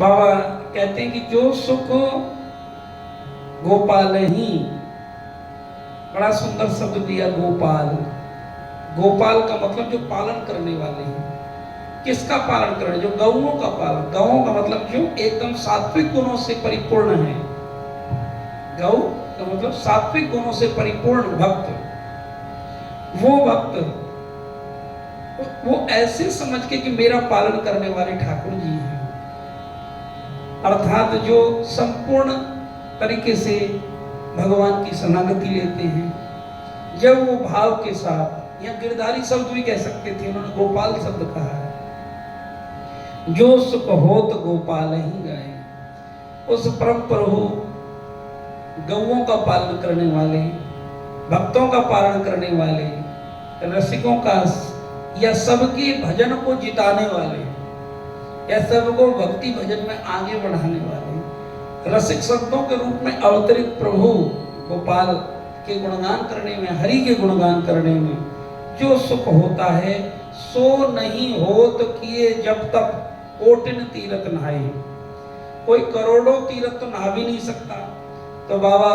बाबा कहते हैं कि जो सुख गोपाल ही, बड़ा सुंदर शब्द दिया गोपाल। गोपाल का मतलब जो पालन करने वाले हैं। किसका पालन करने? जो गौओं का पालन। गौओं का मतलब जो एकदम सात्विक गुणों से परिपूर्ण है। गौ का मतलब सात्विक गुणों से परिपूर्ण भक्त। वो भक्त वो ऐसे समझ के कि मेरा पालन करने वाले ठाकुर जी हैं, अर्थात जो संपूर्ण तरीके से भगवान की शरणागति लेते हैं, जब वो भाव के साथ, या गिरधारी शब्द भी कह सकते थे, उन्होंने गोपाल शब्द कहा है। जो सुख होत गोपाल ही गाए। उस परम प्रभु गौओं का पालन करने वाले, भक्तों का पालन करने वाले, रसिकों का या सबके भजन को जिताने वाले, या सबको भक्ति भजन में आगे बढ़ाने वाले, रसिक संतों के रूप में अवतरित प्रभु गोपाल के गुणगान करने में, हरि के गुणगान करने में जो सुख होता है, सो नहीं होत किए जब तक कोटिन तीरथ नहाए। कोई करोड़ों तीरथ तो नहा भी नहीं सकता। तो बाबा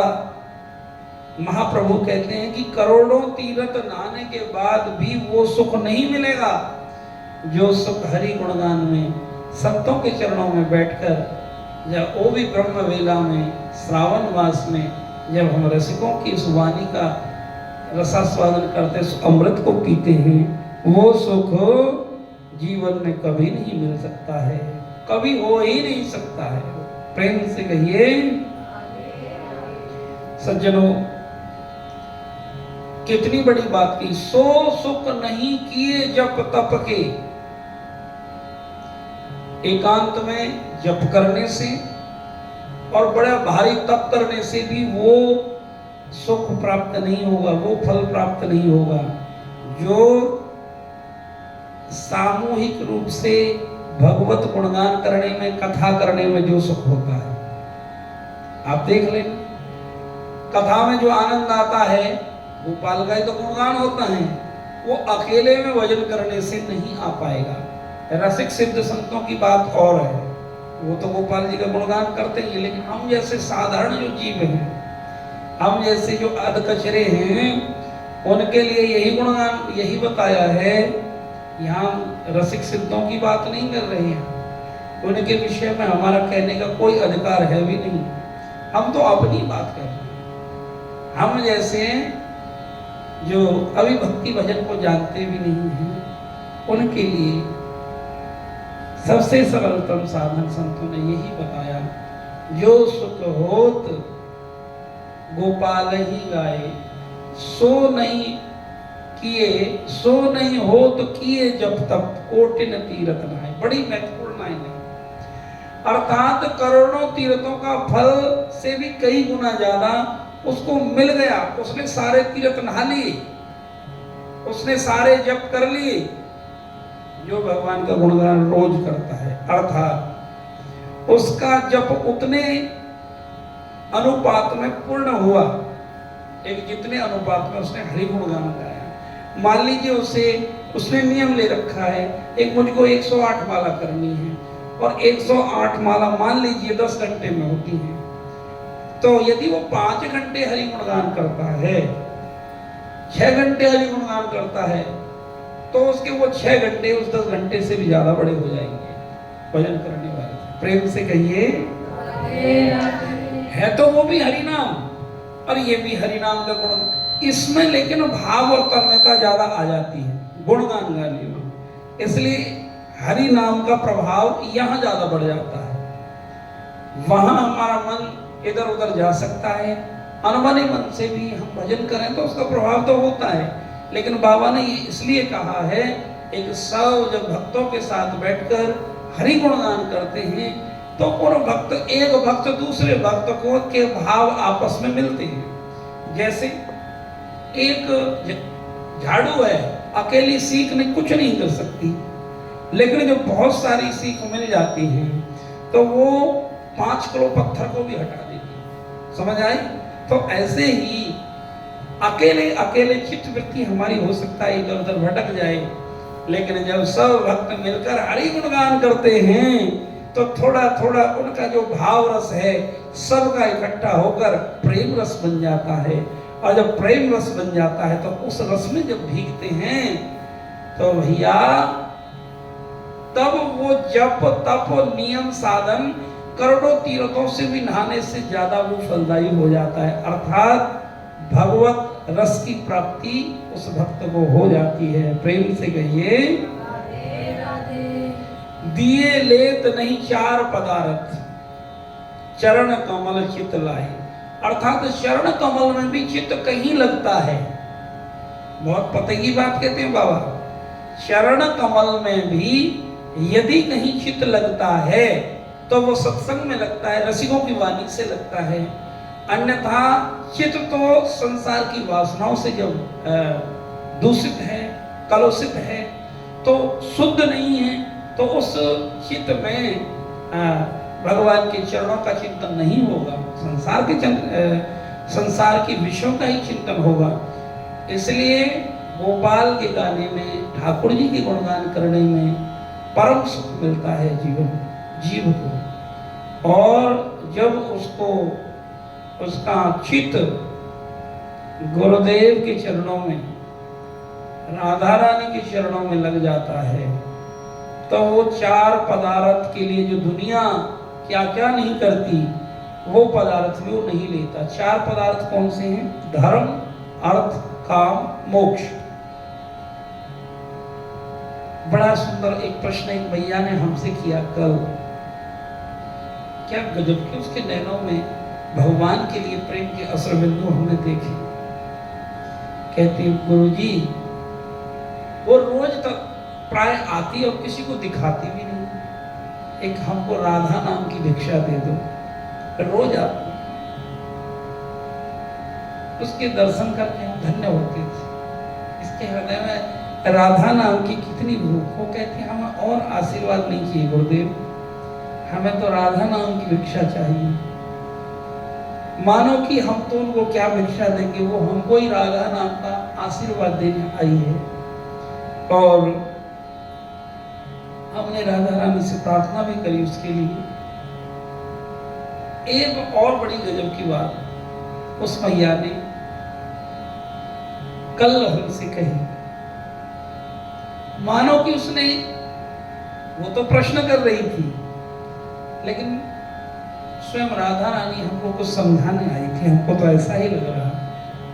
महाप्रभु कहते हैं कि करोड़ों तीरथ नहाने के बाद भी वो सुख नहीं मिलेगा जो सुख हरि गुणगान में, संतों के चरणों में बैठकर, या वो भी ब्रह्म वेला में, श्रावण मास में, जब हम रसिकों की इस वाणी का रसास्वादन करते, अमृत को पीते हैं, वो सुख जीवन में कभी नहीं मिल सकता है, कभी हो ही नहीं सकता है। प्रेम से कहिए सज्जनों, कितनी बड़ी बात की। सो सुख नहीं किए जप तप के। एकांत में जप करने से और बड़ा भारी तप करने से भी वो सुख प्राप्त नहीं होगा, वो फल प्राप्त नहीं होगा जो सामूहिक रूप से भगवत गुणगान करने में, कथा करने में जो सुख होता है। आप देख लें, कथा में जो आनंद आता है, गोपाल का ही तो गुणगान होता है, वो अकेले में भजन करने से नहीं आ पाएगा। रसिक सिद्ध संतों की बात और है, वो तो गोपाल जी का गुणगान करते हैं, लेकिन हम जैसे साधारण जो जीव हैं, हम जैसे जो अधकचरे हैं, उनके लिए यही गुणगान, यही बताया है। यहाँ रसिक सिद्धों की बात नहीं कर रहे हैं, उनके विषय में हमारा कहने का कोई अधिकार है भी नहीं। हम तो अपनी बात कर रहे हैं। हम जैसे जो अभी भक्ति भजन को जानते भी नहीं हैं, उनके लिए सबसे सरलतम साधन संतों ने यही बताया, जो सुख होत गोपाल ही गाए, सो नहीं किए, सो नहीं होत किए जब तक कोटिन तीरथ नहाए। बड़ी महत्वपूर्ण लाइन है। अर्थात करोड़ों तीर्थों का फल से भी कई गुना ज्यादा उसको मिल गया। उसने सारे तीर्थ नहा लिए, उसने सारे जप कर लिए, जो भगवान का गुणगान रोज करता है। अर्थात उसका जप उतने अनुपात में पूर्ण हुआ, एक जितने अनुपात में उसने हरि गुणगान गाया। मान लीजिए उसने नियम ले रखा है, एक मुझको 108 माला करनी है, और 108 माला मान लीजिए 10 घंटे में होती है। तो यदि वो 5 घंटे हरि गुणगान करता है, 6 घंटे हरि गुणगान करता है, तो उसके वो 6 घंटे उस 10 घंटे से भी ज्यादा बड़े हो जाएंगे भजन करने वाले। प्रेम से कहिए, है तो वो भी हरि नाम और ये भी हरि नाम का गुण, इसमें लेकिन भाव और तन्मयता ज्यादा आ जाती है गुणगान गाने में, इसलिए हरि नाम का प्रभाव यहाँ ज्यादा बढ़ जाता है। वहां हमारा मन इधर उधर जा सकता है, अनबने मन से भी हम भजन करें तो उसका प्रभाव तो होता है, लेकिन बाबा ने ये इसलिए कहा है, एक सब जब भक्तों के साथ बैठकर हरि गुणगान करते हैं तो उन भक्त, एक भक्त दूसरे भक्त को के भाव आपस में मिलते हैं। जैसे एक झाड़ू है, अकेली सीख ने कुछ नहीं कर सकती, लेकिन जब बहुत सारी सीख मिल जाती है तो वो 5 किलो पत्थर को भी हटा देती है। समझ आई? तो ऐसे ही अकेले अकेले चित्त वृत्ति हमारी हो सकता है इधर उधर भटक जाए, लेकिन जब सब भक्त मिलकर हरि गुणगान करते हैं तो थोड़ा थोड़ा उनका जो भाव रस है सबका इकट्ठा होकर प्रेम रस बन जाता है। और जब प्रेम रस बन जाता है तो उस रस में जब भीगते हैं तो भैया तब वो जप तप नियम साधन करोड़ों तीर्थों से भी नहाने से ज्यादा वो फलदायी हो जाता है। अर्थात भगवत रस की प्राप्ति उस भक्त को हो जाती है। प्रेम से कहिए राधे राधे। दिए लेत नहीं चार पदार्थ, चरण कमल चित लाए। अर्थात चरण कमल में भी चित्त कहीं लगता है। बहुत पते की बात कहते हैं बाबा। चरण कमल में भी यदि कहीं चित्त लगता है तो वो सत्संग में लगता है, रसिकों की वाणी से लगता है। अन्यथा चित्त तो संसार की वासनाओं से जब दूषित है, कलुषित है, तो शुद्ध नहीं है, तो उस चित्त में भगवान के चरणों का चिंतन नहीं होगा, संसार के विषयों का ही चिंतन होगा। इसलिए गोपाल के गाने में, ठाकुर जी के गुणगान करने में परम सुख मिलता है जीव को। और जब उसको उसका चित्त गुरुदेव के चरणों में, राधा रानी के चरणों में लग जाता है तो वो चार पदार्थ के लिए जो दुनिया क्या क्या नहीं करती वो पदार्थ भी वो नहीं लेता। चार पदार्थ कौन से हैं? धर्म, अर्थ, काम, मोक्ष। बड़ा सुंदर एक प्रश्न एक भैया ने हमसे किया कल। क्या गजब के उसके नैनों में भगवान के लिए प्रेम के असर बिंदु हमने देखे। कहते गुरुजी वो रोज तक प्राय आती और किसी को दिखाती भी नहीं। एक हमको राधा नाम की भिक्षा दे दो, रोज आती। उसके दर्शन करके हम धन्य होते थे। इसके हृदय में राधा नाम की कितनी भूख। वो कहती हमें और आशीर्वाद नहीं चाहिए गुरुदेव, हमें तो राधा नाम की भिक्षा चाहिए। मानो कि हम तो उनको क्या भिक्षा देंगे, वो हमको ही राधा नाम का आशीर्वाद देने आई है। और हमने राधा रानी से प्रार्थना भी करी उसके लिए। एक और बड़ी गजब की बात उस मैया ने कल हमसे कही। मानो कि उसने, वो तो प्रश्न कर रही थी, लेकिन स्वयं राधा रानी हमको कुछ समझाने आई थी। हमको तो ऐसा ही लग रहा,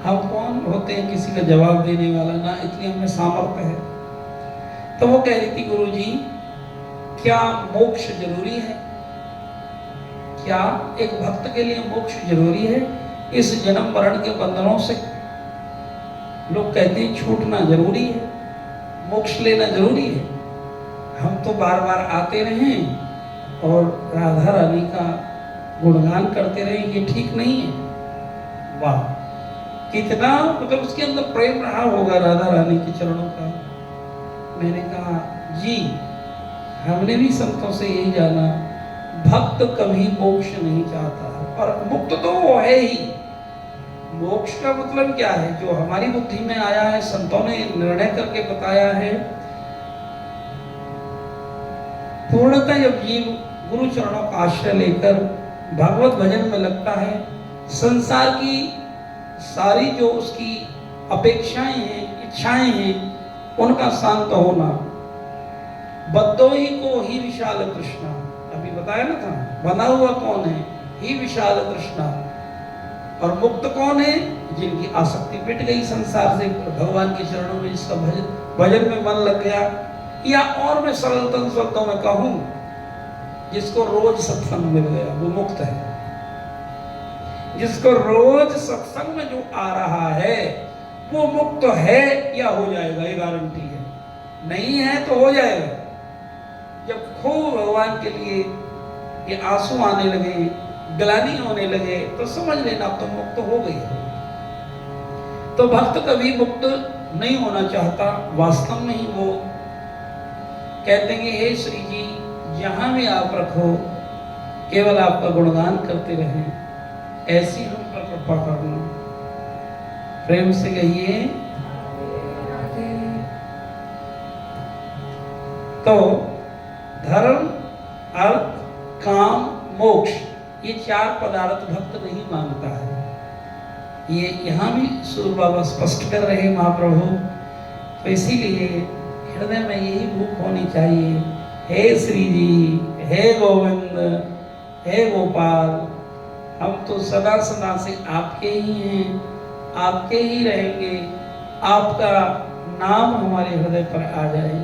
हम कौन होते हैं किसी का जवाब देने वाला, ना इतनी हमें सामर्थ्य है। तो वो कह रही थी गुरुजी क्या मोक्ष जरूरी है? क्या एक भक्त के लिए मोक्ष जरूरी है? इस जन्म मरण के बंधनों से लोग कहते हैं छूटना जरूरी है, मोक्ष लेना जरूरी है। हम तो बार बार आते रहे और राधा रानी का गुणगान करते रहे, ये ठीक नहीं है। वाह, कितना मतलब उसके अंदर प्रेम रहा होगा राधा रानी के चरणों का। मैंने कहा जी, हमने भी संतों से यही जाना, भक्त कभी मोक्ष नहीं चाहता है, और मुक्त तो वो है ही। मोक्ष का मतलब क्या है? जो हमारी बुद्धि में आया है, संतों ने निर्णय करके बताया है। पूर्णतः जब जीव गुरु चरणों का आश्रय लेकर भागवत भजन में लगता है, संसार की सारी जो उसकी अपेक्षाएं हैं, इच्छाएं हैं, उनका शांत होना। बद्धो ही को ही विशाल तृष्णा, अभी बताया ना था, बना हुआ कौन है? ही विशाल तृष्णा। और मुक्त कौन है? जिनकी आसक्ति मिट गई संसार से, भगवान के चरणों में जिसका भजन में मन लग गया। या और मैं सरलतम शब्दों में कहूं, जिसको रोज सत्संग मिल गया वो मुक्त है। जिसको रोज सत्संग में जो आ रहा है वो मुक्त है या हो जाएगा, ये गारंटी है। नहीं है तो हो जाएगा। जब खूब भगवान के लिए ये आंसू आने लगे, ग्लानि होने लगे, तो समझ लेना अब तो मुक्त हो गई है। तो भक्त कभी मुक्त नहीं होना चाहता, वास्तव में ही वो कहते हैं हे श्री जी, जहां भी आप रखो केवल आपका गुणगान करते रहें, ऐसी हम पर कृपा करना। प्रेम से कहिए। तो धर्म, अर्थ, काम, मोक्ष, ये 4 पदार्थ भक्त नहीं मांगता है। ये यहाँ भी सूर बाबा स्पष्ट कर रहे महाप्रभु। तो इसीलिए हृदय में यही भूख होनी चाहिए, हे श्री जी, हे गोविंद, हे गोपाल, हम तो सदा सदा से आपके ही हैं, आपके ही रहेंगे, आपका नाम हमारे हृदय पर आ जाए।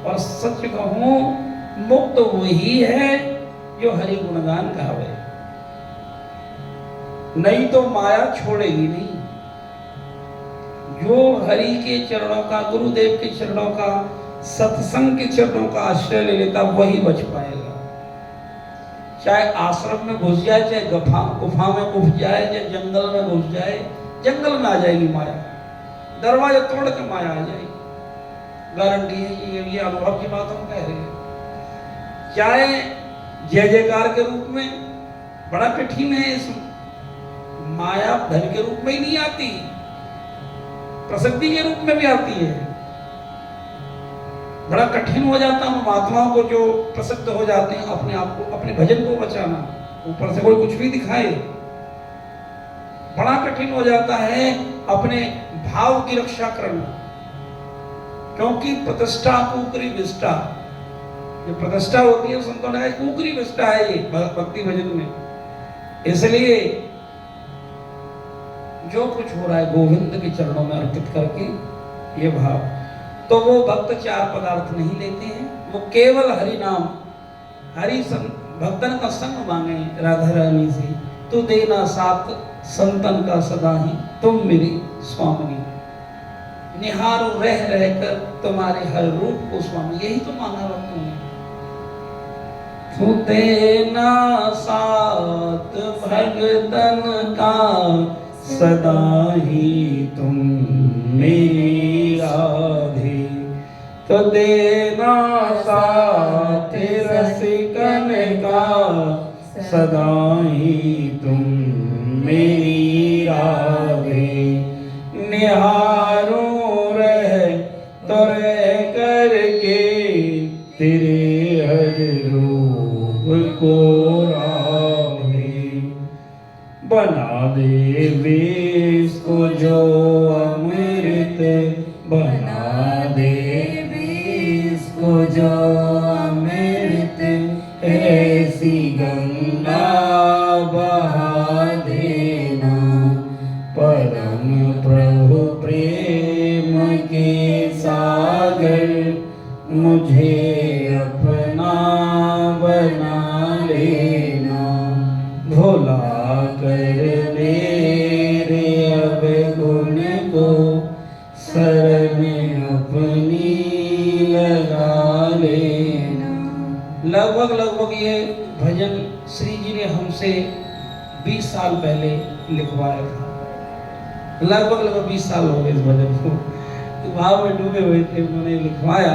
और सच कहूं, मुक्त वही है जो हरि गुणगान गावे, नहीं तो माया छोड़ेगी नहीं। जो हरि के चरणों का, गुरुदेव के चरणों का, सत्संग के चरणों का आश्रय ले लेता, वही बच पाएगा। चाहे आश्रम में घुस जाए, चाहे गुफा में घुस जाए, चाहे जंगल में घुस जाए, जंगल में आ जाएगी माया, दरवाजा तोड़ के माया आ जाएगी, गारंटी है। ये अनुभव की बात हम कह रहे हैं। चाहे जय जयकार के रूप में, बड़ा कठिन है, इस माया धन के रूप में ही नहीं आती, प्रसिद्धि के रूप में भी आती है। बड़ा कठिन हो जाता है महात्माओं को जो प्रसिद्ध हो जाते हैं, अपने आप को, अपने भजन को बचाना। ऊपर से कोई कुछ भी दिखाए, बड़ा कठिन हो जाता है अपने भाव की रक्षा करना, क्योंकि प्रतिष्ठा कुकरी विष्ठा, जो प्रतिष्ठा होती है संतों ने कुकरी विष्ठा है ये भक्ति भजन में। इसलिए जो कुछ हो रहा है गोविंद के चरणों में अर्पित करके ये भाव, तो वो भक्त 4 पदार्थ नहीं लेते हैं, वो केवल हरि नाम, हरि भक्तन का संग मांगे राधा रानी से। तू देना साथ संतन का सदा ही, तुम मेरी स्वामिनी, निहारो रह रहकर तुम्हारे हर रूप को स्वामी, यही तो मांगा भक्तों ने। तू देना साथ भगतन का सदा ही, तुम मेरी राधे, तो देना साथ रसिकन का सदा ही, तुम मेरी राधे। निहारो रह तो रह करके तेरे हर रूप को राधे, बना दे वेश को जो अमृत, बना दे वेश को जो अमृत, ऐसी गंगा बहा देना, परम प्रभु प्रेम के सागर, मुझे अपना बना लेना, भोला कर मेरे अब गुण को, शरण अपनी लगा लेना। लगभग ये भजन श्री जी ने हमसे 20 साल पहले लिखवाया था। लगभग 20 साल हो गए इस भजन को, भाव में डूबे हुए थे, उन्होंने लिखवाया।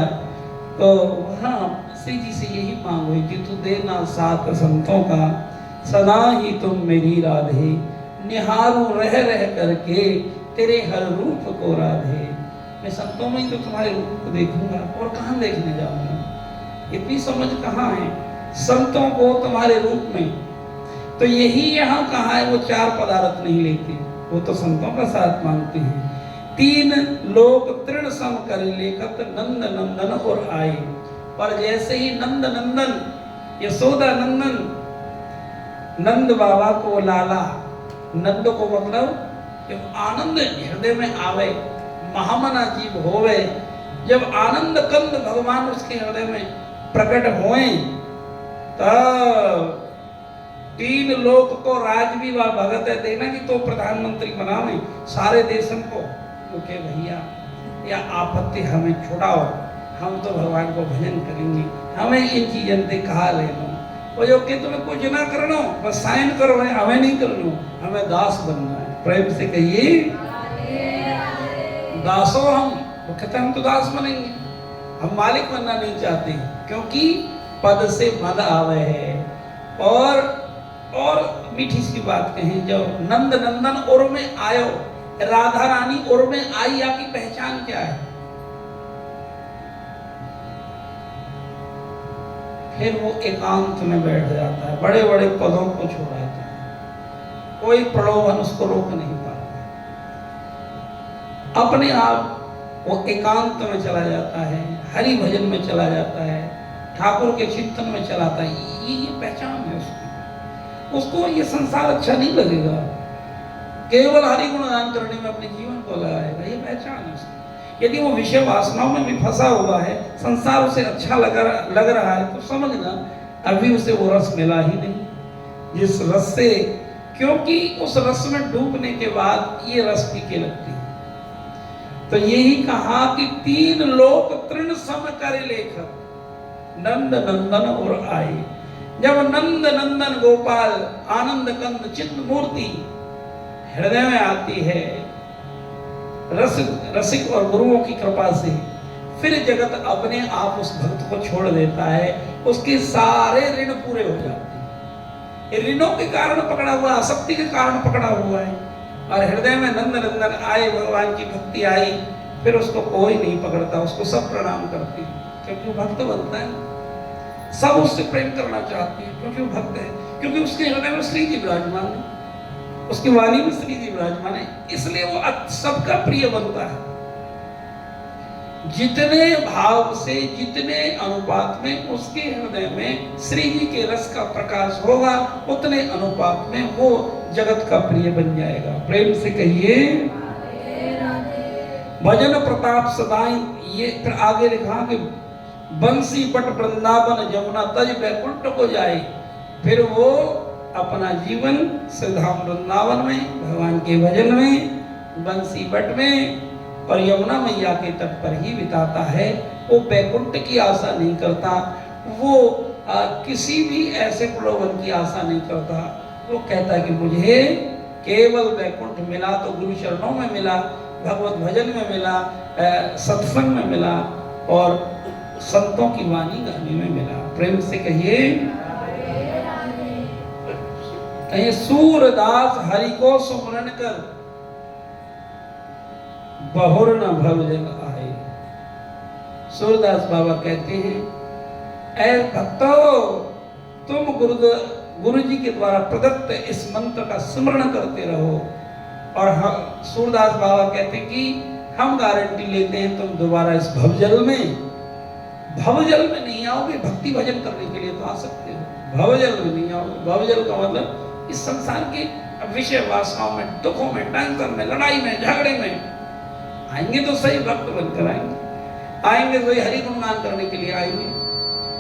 तो वहाँ श्री जी से यही मांग हुई थी, तू देना साथ संतों का सदा ही, तुम मेरी राधे, निहारू रह रह करके तेरे हर रूप को राधे। मैं संतों में ही तो तुम्हारे रूप को देखूंगा, और कहाँ देखने जाऊंगा, इतनी समझ कहाँ है संतों को तुम्हारे रूप में। तो यही यहाँ कहा है, वो 4 पदार्थ नहीं लेते, वो तो संतों का साथ मांगते हैं। 3 लोग तृण सम कर लेखत, नंद नंदन और आए। पर जैसे ही नंद नंदन, यशोदा नंदन, नंद बाबा को लाला, नंद को मतलब जब आनंद हृदय में आवे, महामना जीव होवे, जब आनंद कंद भगवान उसके हृदय में प्रकट होए, तब 3 लोक को राज भी वा भगत है देना कि तो प्रधानमंत्री बनावे सारे देशन को। तो के भैया या आपत्ति हमें छुड़ाओ, हम तो भगवान को भजन करेंगे, हमें इन चीजन से कहा ले लो। वो जो कि तुम्हें कुछ ना करना, बस साइन करो, हमें नहीं करना, हमें दास बनना है। प्रेम से कहिए दासो हम। वो कहते हम तो दास बनेंगे, हम मालिक बनना नहीं चाहते, क्योंकि पद से मद आवे है। और मीठी सी बात कहें, जब नंद नंदन उर में आयो, राधा रानी उर में आई, आपकी पहचान क्या है? फिर वो एकांत में बैठ जाता है, बड़े बड़े पदों को छोड़ाता है, कोई प्रलोभन उसको रोक नहीं पाता, अपने आप वो एकांत में चला जाता है, हरि भजन में चला जाता है, ठाकुर के चिंतन में चलाता है। ये पहचान है उसकी। उसको ये संसार अच्छा नहीं लगेगा, केवल हरि गुणगान करने में अपने जीवन को लगाएगा, ये पहचान है उसकी। यदि वो विषय वासनाओं में भी फंसा हुआ है, संसार उसे अच्छा लग रहा है, तो समझना अभी उसे वो रस मिला ही नहीं जिस रस से, क्योंकि उस रस में डूबने के बाद ये रस फीके लगती है। तो यही कहा कि 3 लोक तृण सम कर लेखक, नंद नंदन और आए। जब नंद नंदन गोपाल आनंद कंद चित्त मूर्ति हृदय में आती है, रसिक और गुरुओं की कृपा से, फिर जगत अपने आप उस भक्त को छोड़ देता है, उसके सारे ऋण पूरे हो जाते हैं। ऋणों के कारण पकड़ा हुआ, आसक्ति के कारण पकड़ा हुआ है, और हृदय में नंद नंदन आए, भगवान की भक्ति आई, फिर उसको कोई नहीं पकड़ता, उसको सब प्रणाम करते हैं, क्योंकि वो भक्त बनता है। सब उससे प्रेम करना चाहते हैं क्योंकि वो भक्त है, क्योंकि उसके हृदय में श्री जी विराजमान है, उसकी वाणी में श्री जी विराजमान है, इसलिए वो सबका प्रिय बनता है। जितने भाव से, जितने अनुपात में उसके हृदय में श्री जी के रस का प्रकाश होगा, उतने अनुपात में वो जगत का प्रिय बन जाएगा। प्रेम से कहिए भजन प्रताप सदाई। ये फिर आगे लिखा कि बंसी पट वृंदावन जमुना तज बैकुंठ को जाए। फिर वो अपना जीवन श्रीधाम वृंदावन में, भगवान के भजन में, बंसी पट में और यमुना मैया के तट पर ही बिताता है। वो बैकुंठ की आशा नहीं करता, वो किसी भी ऐसे प्रलोभन की आशा नहीं करता। वो कहता है कि मुझे केवल बैकुंठ मिला तो गुरु चरणों में मिला, भगवत भजन में मिला, सत्संग में मिला और संतों की वाणी गाने में मिला। प्रेम से कहिए, कहिए सूरदास हरि को सुमरन कर बहुर न भव जल आए। सूरदास बाबा कहते हैं, ऐ भक्तो तुम गुरु जी के द्वारा प्रदत्त इस मंत्र का स्मरण करते रहो। और सूरदास बाबा कहते हैं कि हम गारंटी लेते हैं तुम दोबारा इस भवजल में नहीं आओगे। भक्ति भजन करने के लिए तो आ सकते हो, भवजल में नहीं आओगे। भवजल का मतलब इस संसार के विषय वासनाओं में, दुखों में, टेंशन में, लड़ाई में, झगड़े में आएंगे तो सही भक्त बनकर आएंगे तो हरि गुणगान करने के लिए आएंगे।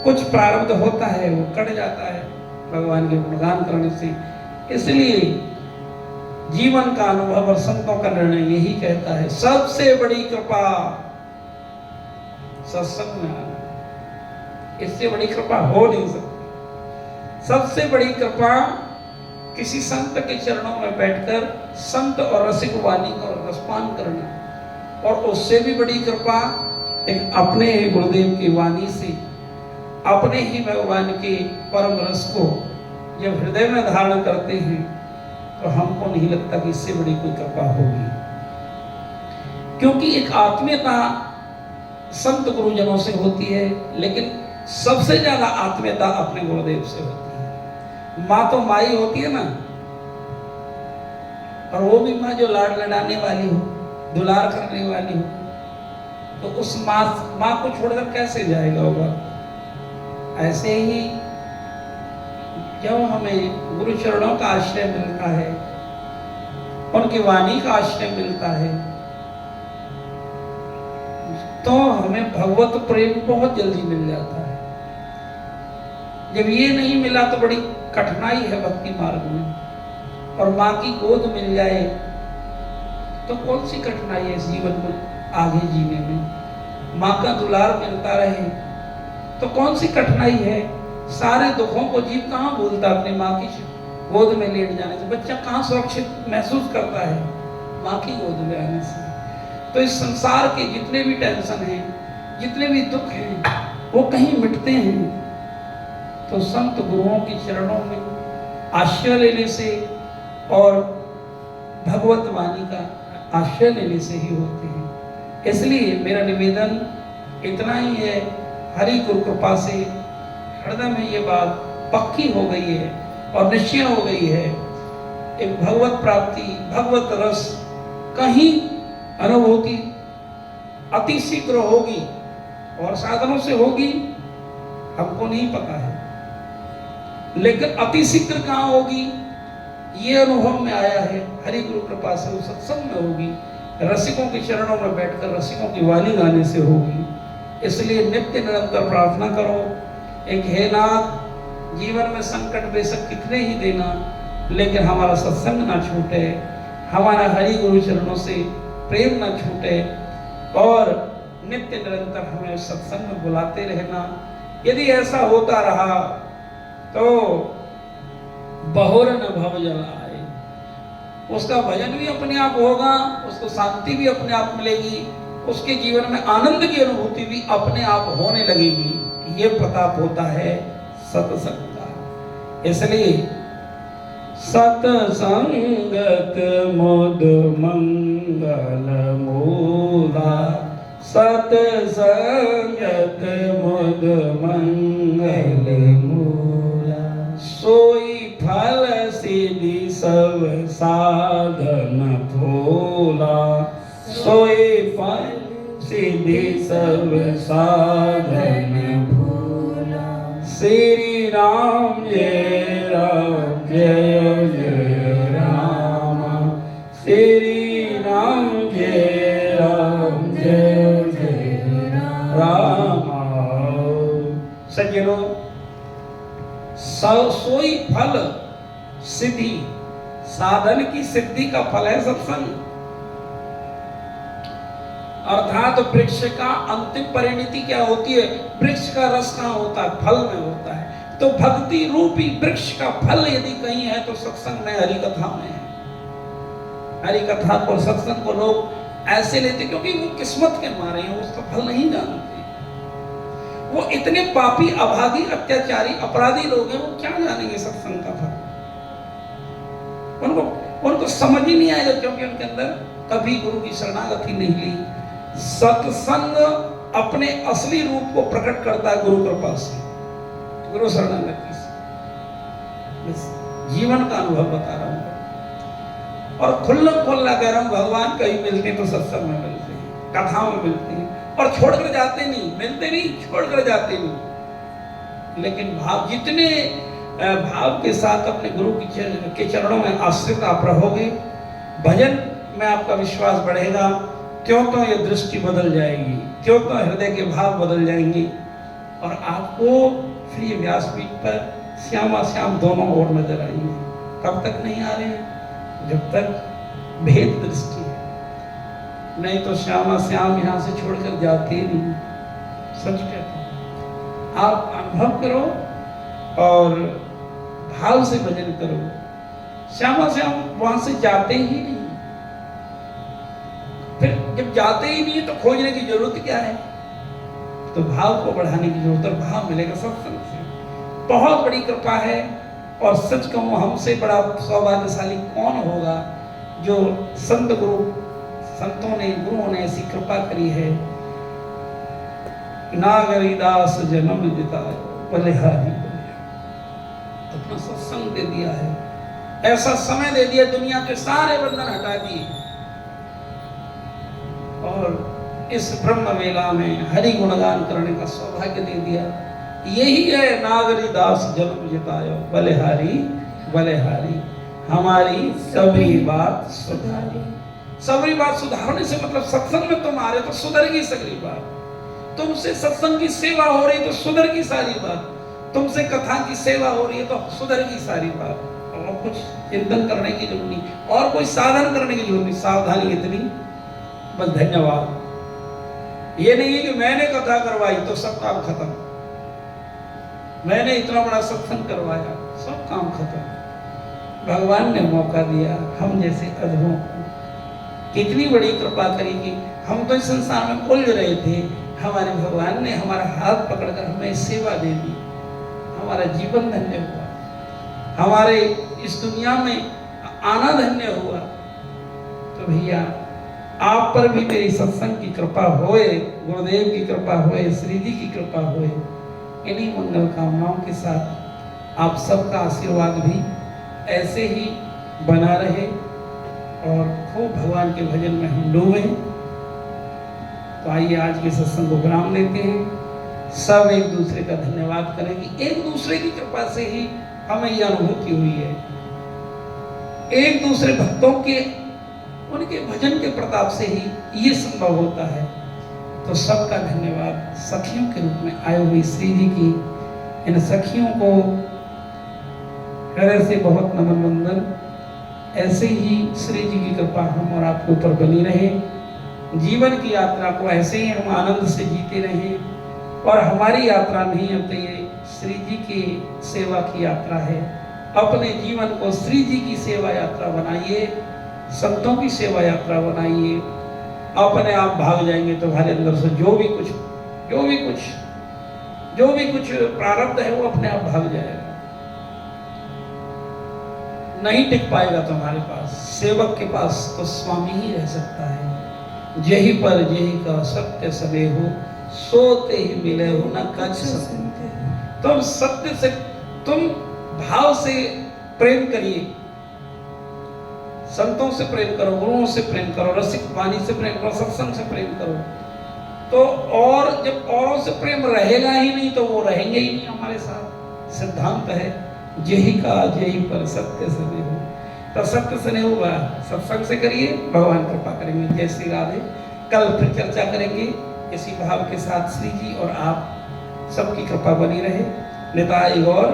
कुछ प्रारब्ध होता है, वो कट जाता है भगवान के गुणगान करने से। इसलिए जीवन का अनुभव और संतों का निर्णय यही कहता है, सबसे बड़ी कृपा सत्संग में आना, इससे बड़ी कृपा हो नहीं सकती। सबसे बड़ी कृपा किसी संत के चरणों में बैठकर संत और रसिक वाणी का रसपान करना, और उससे भी बड़ी कृपा एक अपने ही गुरुदेव की वाणी से, अपने ही भगवान के परम रस को जब हृदय में धारण करते हैं, तो हमको नहीं लगता कि इससे बड़ी कोई कृपा होगी। क्योंकि एक आत्मीयता संत गुरुजनों से होती है, लेकिन सबसे ज्यादा आत्मीयता अपने गुरुदेव से होती है। माँ तो माँ ही होती है ना, और वो भी माँ जो लाड लड़ाने वाली हो, दुलार करने वाली हो, तो उस माँ को छोड़कर कैसे जाएगा होगा। ऐसे ही जब हमें गुरु चरणों का आश्रय मिलता है, उनकी वाणी का आश्रय मिलता है, तो हमें भगवत प्रेम बहुत जल्दी मिल जाता है। जब ये नहीं मिला तो बड़ी कठिनाई है भक्ति मार्ग में। और माँ की गोद मिल जाए तो कौन सी कठिनाई है जीवन को आगे जीने में। माँ का दुलार मिलता रहे तो कौन सी कठिनाई है। सारे दुखों को जीव कहाँ भूलता अपनी माँ की गोद में लेट जाने से। बच्चा कहाँ सुरक्षित महसूस करता है, माँ की गोद में आने से। तो इस संसार के जितने भी टेंशन हैं, जितने भी दुख हैं, वो कहीं मिटते हैं तो संत गुरुओं के चरणों में आश्रय लेने से और भगवत वाणी का आश्रय लेने से ही होते हैं। इसलिए मेरा निवेदन इतना ही है, हरि गुरु कृपा से हृदय में ये बात पक्की हो गई है और निश्चय हो गई है, एक भगवत प्राप्ति, भगवत रस कहीं अनुभूति अति शीघ्र होगी और साधनों से होगी हमको नहीं पता है, लेकिन अति शीघ्र कहाँ होगी ये अनुभव में आया है, हरि गुरु कृपा से वो सत्संग में होगी, रसिकों के चरणों में बैठकर रसिकों की वाणी गाने से होगी। इसलिए नित्य निरंतर प्रार्थना करो, एक हे नाथ, जीवन में संकट बेशक कितने ही देना, लेकिन हमारा सत्संग ना छूटे, हमारा हरि गुरु चरणों से प्रेम ना छूटे और नित्य निरंतर हमें सत्संग में बुलाते रहना। यदि ऐसा होता रहा तो बहुर न भव जल आए, उसका भजन भी अपने आप होगा, उसको शांति भी अपने आप मिलेगी, उसके जीवन में आनंद की अनुभूति भी अपने आप होने लगेगी। ये प्रताप होता है सत्संग का। इसलिए सत्संगत मुद मंगल मूला, सत्संगत मुद मंगल मूला, सोई फल सिद्धि सब साधन फूला, सोई फल सिद्धि सब साधन फूला। श्री राम जय राम जय जय राम, श्री राम जय राम जय जय राम। सज्जनों, सोई फल सिद्धि, साधन की सिद्धि का फल है सत्संग, अर्थात वृक्ष का अंतिम परिणति क्या होती है, वृक्ष का रस कहाँ होता है, फल में होता है। तो भक्ति रूपी वृक्ष का फल यदि कहीं है तो सत्संग में, हरि कथा में है। हरि कथा को, सत्संग को लोग ऐसे लेते क्योंकि वो किस्मत के मारे हैं, उसका फल नहीं जानते। वो इतने पापी, अभागी, अत्याचारी, अपराधी लोग हैं, वो क्या जानेंगे सत्संग का फल। उनको समझ ही नहीं आएगा, क्योंकि उनके अंदर कभी गुरु की शरणागति नहीं ली। सत्संग अपने असली रूप को प्रकट करता है गुरु कृपा से, गुरु शरणागति से। जीवन का अनुभव बता रहा हूं और खुल्ला खुल्ला कह रहा हूं, भगवान कहीं मिलते तो सत्संग में मिलते हैं, कथाओं में मिलते हैं, और छोड़कर जाते नहीं, मिलते नहीं, छोड़कर जाते नहीं। लेकिन भाव, जितने भाव के साथ अपने गुरु के चरणों में आश्रित आप रहोगे, भजन में आपका विश्वास बढ़ेगा, त्यों तो ये दृष्टि बदल जाएगी, त्यों तो हृदय के भाव बदल जाएंगे और आपको फिर ये व्यासपीठ पर श्यामा श्याम दोनों ओर नजर आएंगे। कब तक नहीं आ रहे हैं? जब तक भेद दृष्टि है, नहीं तो श्यामा श्याम यहाँ से छोड़कर जाते ही नहीं। सच कहता हूं, आप अनुभव करो और भाव से भजन करो। श्यामा श्याम वहां से जाते ही नहीं, फिर जब जाते ही नहीं है तो खोजने की जरूरत क्या है? तो भाव को बढ़ाने की जरूरत है, भाव मिलेगा सत्संग से। बहुत बड़ी कृपा है और सच कहूं, हमसे बड़ा सौभाग्यशाली कौन होगा जो संत गुरु, संतों ने, गुरुओं ने ऐसी कृपा करी है। नागरिदास जन्म देता बलिहारी, अपना सत्संग दे दिया है, ऐसा समय दे दिया, दुनिया के सारे बंधन हटा दिए और इस ब्रह्म वेला में हरि गुणगान करने का सौभाग्य दे दिया। यही है नागरिदास जन्म जितायो बलिहारी बलिहारी, हमारी सभी बात सुधारी। सभी बात सुधारने से मतलब सत्संग में तुम आ रहे तो सुधर गई सगली बात, तुमसे सत्संग की सेवा हो रही तो सुधर गई सारी बात, तुमसे कथा की सेवा हो रही है तो सुधर गई सारी बात। और कुछ चिंतन करने की जरूरत नहीं, और कोई साधन करने की जरूरत नहीं, सावधानी इतनी बस। धन्यवाद। ये नहीं है कि मैंने कथा करवाई तो सब काम खत्म, मैंने इतना बड़ा सत्संग करवाया सब काम खत्म। भगवान ने मौका दिया हम जैसे अधमों को, कितनी बड़ी कृपा करेगी। हम तो इस संसार में उलझ रहे थे, हमारे भगवान ने हमारा हाथ पकड़कर हमें सेवा दे दी, हमारा जीवन धन्य हुआ, हमारे इस दुनिया में आना धन्य हुआ। तो भैया आप पर भी मेरी सत्संग की कृपा होए, गुरुदेव की कृपा होए, श्री जी की कृपा होए, इन्हीं मंगल कामनाओं के साथ आप सबका आशीर्वाद भी ऐसे ही बना रहे और खूब भगवान के भजन में हम डूबे। तो आइए आज के सत्संग को विराम लेते हैं। सब एक दूसरे का धन्यवाद करें कि एक दूसरे की कृपा से ही हमें यह अनुभूति हुई है। एक दूसरे भक्तों के उनके भजन के प्रताप से ही ये संभव होता है। तो सबका धन्यवाद। सखियों के रूप में आए हुई श्री जी की इन सखियों को हृदय से बहुत नमन वंदन। ऐसे ही श्री जी की कृपा हम और आपके ऊपर बनी रहे। जीवन की यात्रा को ऐसे ही हम आनंद से जीते रहें। और हमारी यात्रा नहीं अब ये श्री जी की सेवा की यात्रा है। अपने जीवन को श्री जी की सेवा यात्रा बनाइए, संतों की सेवा यात्रा बनाइए। अपने आप भाग जाएंगे तुम्हारे अंदर से जो भी कुछ प्रारब्ध है वो अपने आप भाग जाएगा। नहीं टिक पाएगा तुम्हारे पास। सेवक के पास तो स्वामी ही रह सकता है। जेहि पर जेहि का सत्य सबे हो, सोते ही मिले हो न कछ सत्य। तुम सत्य से, तुम भाव से प्रेम करिए। संतों से प्रेम करो, गुरुओं से प्रेम करो, रसिक वाणी से प्रेम करो, सत्संग से प्रेम करो। तो और जब औरों से प्रेम रहेगा ही नहीं तो वो रहेंगे ही नहीं हमारे साथ। सिद्धांत है जेहि का जेहि पर सत्य स्नेह हो। तो सत्य स्नेह होगा, सत्संग से करिए, भगवान कृपा करेंगे। जय श्री राधे। कल फिर चर्चा करेंगे इसी भाव के साथ। श्री जी और आप सबकी कृपा बनी रहे। निताई गौर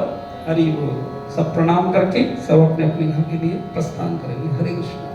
हरि बोल। सब प्रणाम करके सब अपने अपने घर के लिए प्रस्थान करेंगे। हरे कृष्ण।